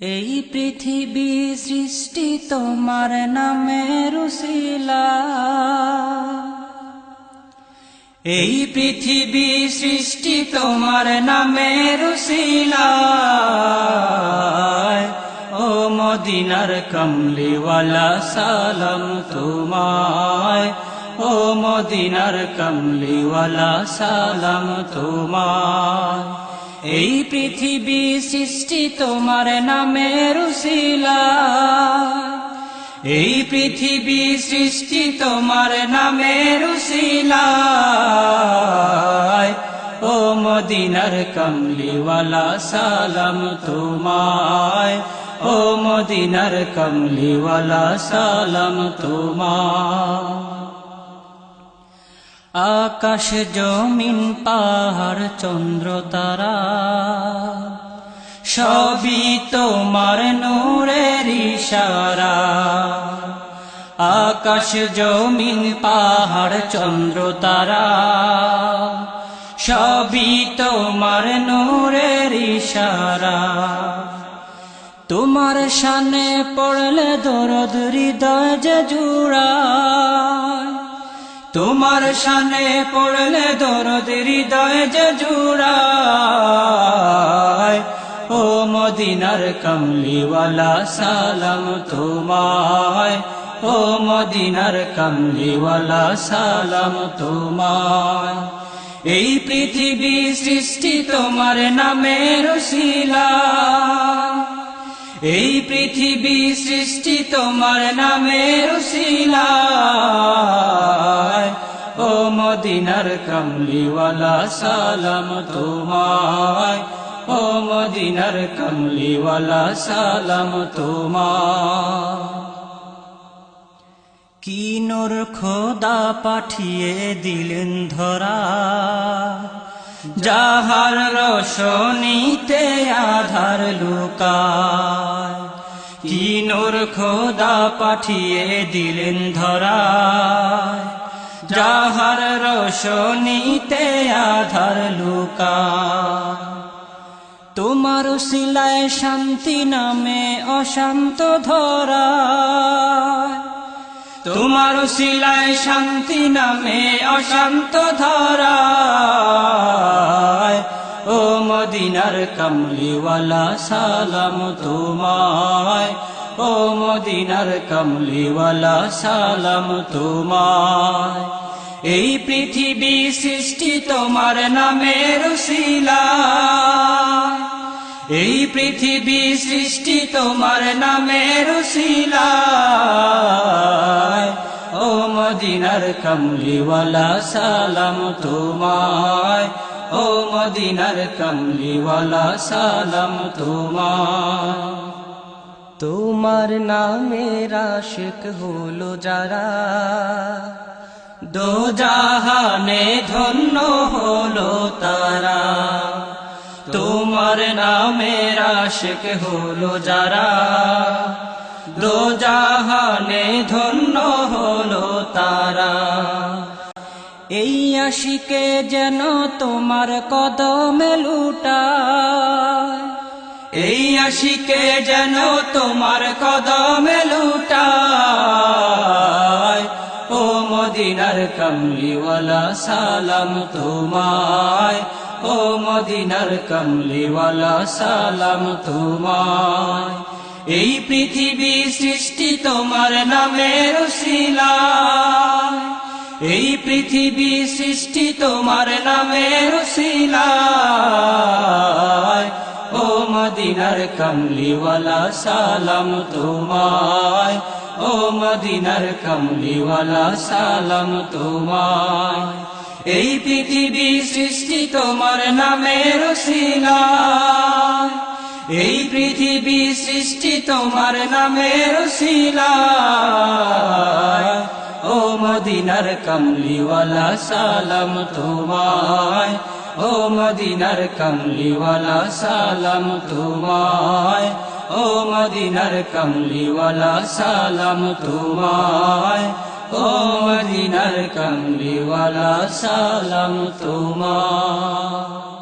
এই পৃথিবী সৃষ্টি তোমার নামের উসিলা, এই পৃথিবী সৃষ্টি তোমার নামের উসিলা। ও মদিনার কমলিওয়ালা সালাম তোমায়, ও মদিনার কমলিওয়ালা সালাম তোমায়। এই পৃথিবী সৃষ্টি তোমার নামের উসিলা, এই পৃথিবী সৃষ্টি তোমার নামের উসিলা। ও মদিনার কমলিওয়ালা সালাম তোমায়, ও মদিনার কমলিওয়ালা সালাম তোমায়। আকাশ জমিন পাহাড় চন্দ্র তারা সবই তোমার নূরের ইশারা। আকাশ জমিন পাহাড় চন্দ্র তারা সবই তোমার নূরের ইশারা। তোমার শানে পড়লে দরদ হৃদয় যে জুড়ায়, তোমার শানে পড়লে দরদ হৃদয় যে জুড়ায়। ও মদিনার কমলিওয়ালা সালাম তোমায়, ও মদিনার কমলিওয়ালা সালাম তোমায়। এই পৃথিবী সৃষ্টি তোমার নামের উসিলা, এই পৃথিবী সৃষ্টি তোমার নামের উসিলা। ও মদিনার কমলিওয়ালা সালাম তোমায়, ও মদিনার কমলিওয়ালা সালাম তোমায়। কি নূর খোদা পাঠিয়ে দিলেন ধরা, যাহার রোশনীতে আধার লুকায়। কি নূর খোদা পাঠিয়ে দিলেন ধরা, যাহার রোশনীতে আধার লুকায়। তোমার উসিলায় শান্তি নামে অশান্ত ধরা, তোমার উসিলায় শান্তি নামে অশান্ত ধরা। ও মদিনার কমলিওয়ালা সালাম তোমায়, ও মদিনার কমলিওয়ালা সালাম তোমায়। এই পৃথিবী সৃষ্টি তোমার নামের উসিলা, এই পৃথিবী সৃষ্টি তোমার নামের উসিলা। ও মদিনার কমলিওয়ালা সালাম তোমায়, ও মদিনার কমলিওয়ালা সালাম তোমায়। তোমার নামের আশিক হলো যারা, দো জাহানে ধন্য হলো তারা। তোমার নামের আশিক হলো যারা, দো জাহানে ধন্য হলো তারা। এই আশিকে যেন তোমার কদমে লুটায়, এই আশিকে যেন তোমার কদমে লুটায়। ও মদিনার কমলিওয়ালা সালাম তোমায়, ও মদিনার কমলিওয়ালা সালাম তোমায়। এই পৃথিবী সৃষ্টি তোমার নামের উসিলা, এই পৃথিবী সৃষ্টি তোমার নামের উসিলা। ও মদিনার কমলিওয়ালা সালাম তোমায়, ও মদিনার কমলিওয়ালা সালাম তোমায়। এই পৃথিবী সৃষ্টি তোমার নামের উসিলা, এই পৃথিবী সৃষ্টি তোমার নামের উসিলা। ও মদিনার কমলিওয়ালা সালাম তোমায়, ও মদিনার কমলিওয়ালা সালাম তোমায়, ও মদিনার কমলিওয়ালা সালাম তোমায়, ও মদিনার কমলিওয়ালা সালাম তোমায়।